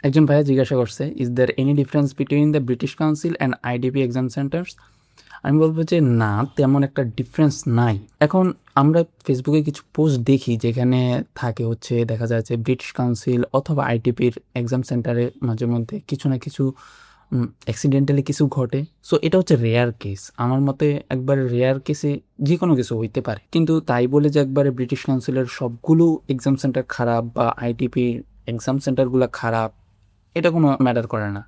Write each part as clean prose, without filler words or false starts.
একজন ভাইয়া জিজ্ঞাসা করছে, is there any difference between the British Council and IDP exam centres? আমি বলবো যে না, তেমন একটা ডিফারেন্স নাই। এখন আমরা ফেসবুকে কিছু পোস্ট দেখি যেখানে থাকে হচ্ছে দেখা যায় যে ব্রিটিশ কাউন্সিল অথবা আইটিপির এক্সাম সেন্টারে মাঝে মধ্যে কিছু না কিছু অ্যাক্সিডেন্টালি কিছু ঘটে। সো এটা হচ্ছে রেয়ার কেস। আমার মতে একবারে রেয়ার কেসে যে কোনো কিছু হইতে পারে, কিন্তু তাই বলে যে একবারে ব্রিটিশ কাউন্সিলের সবগুলো এক্সাম সেন্টার খারাপ বা আইটিপির এক্সাম সেন্টারগুলো খারাপ, এটা কোনো ম্যাটার করে না।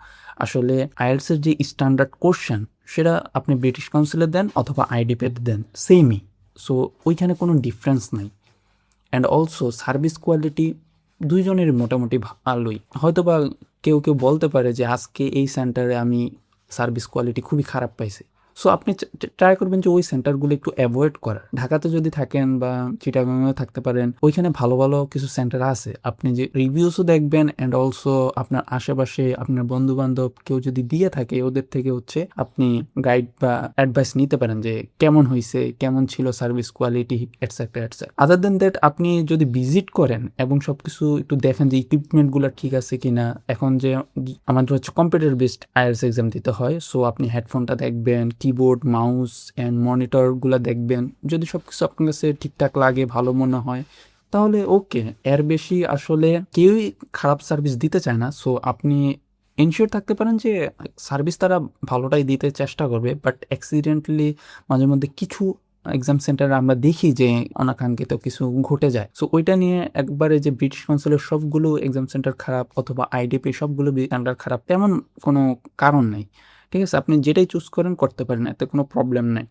আসলে আইএলটিএসের যে স্ট্যান্ডার্ড কোশ্চেন সেটা আপনি ব্রিটিশ কাউন্সিলে দেন অথবা আইডিপিতে দেন, সেমই। সো ওইখানে কোনো ডিফারেন্স নাই। অ্যান্ড অলসো সার্ভিস কোয়ালিটি দুইজনের মোটামুটি ভালোই। হয়তো বা কেউ কেউ বলতে পারে যে আজকে এই সেন্টারে আমি সার্ভিস কোয়ালিটি খুবই খারাপ পাইছি। সো আপনি ট্রাই করবেন যে ওই সেন্টারগুলো একটু অ্যাভয়েড করার। ঢাকাতে যদি থাকেন বা চিটাগাংয়েও থাকতে পারেন, ওইখানে ভালো ভালো কিছু সেন্টার আছে। আপনি যে রিভিউসও দেখবেন অ্যান্ড অলসো আপনার আশেপাশে আপনার বন্ধু বান্ধব কেউ যদি দিয়ে থাকে ওদের থেকে হচ্ছে আপনি গাইড বা অ্যাডভাইস নিতে পারেন যে কেমন হয়েছে, কেমন ছিল service quality, etcetera etcetera. Other than that আপনি যদি ভিজিট করেন এবং সবকিছু একটু দেখেন যে ইকুইপমেন্টগুলো ঠিক আছে কিনা। এখন যে আমাদের হচ্ছে কম্পিউটার বেসড আইএলটিএস এক্সাম দিতে হয়, সো আপনি হেডফোনটা দেখবেন, কিবোর্ড, মাউস অ্যান্ড মনিটরগুলো দেখবেন। যদি সবকিছু আপনার কাছে ঠিকঠাক লাগে, ভালো মনে হয়, তাহলে ওকে। এর বেশি আসলে কেউই খারাপ সার্ভিস দিতে চায় না। সো আপনি এনশিওর থাকতে পারেন যে সার্ভিস তারা ভালোটাই দিতে চেষ্টা করবে, বাট অ্যাক্সিডেন্টালি মাঝে মধ্যে কিছু এক্সাম সেন্টারে আমরা দেখি যে অনাকাঙ্ক্ষিত কিছু ঘটে যায়। সো ওইটা নিয়ে একবারে যে ব্রিটিশ কাউন্সিলের সবগুলো এক্সাম সেন্টার খারাপ অথবা আইডিপি সবগুলো সেন্টার খারাপ তেমন কোনো কারণ নেই। ঠিক আছে, আপনি যেটাই চুজ করেন করতে পারেন, এতে কোনো প্রবলেম নেই।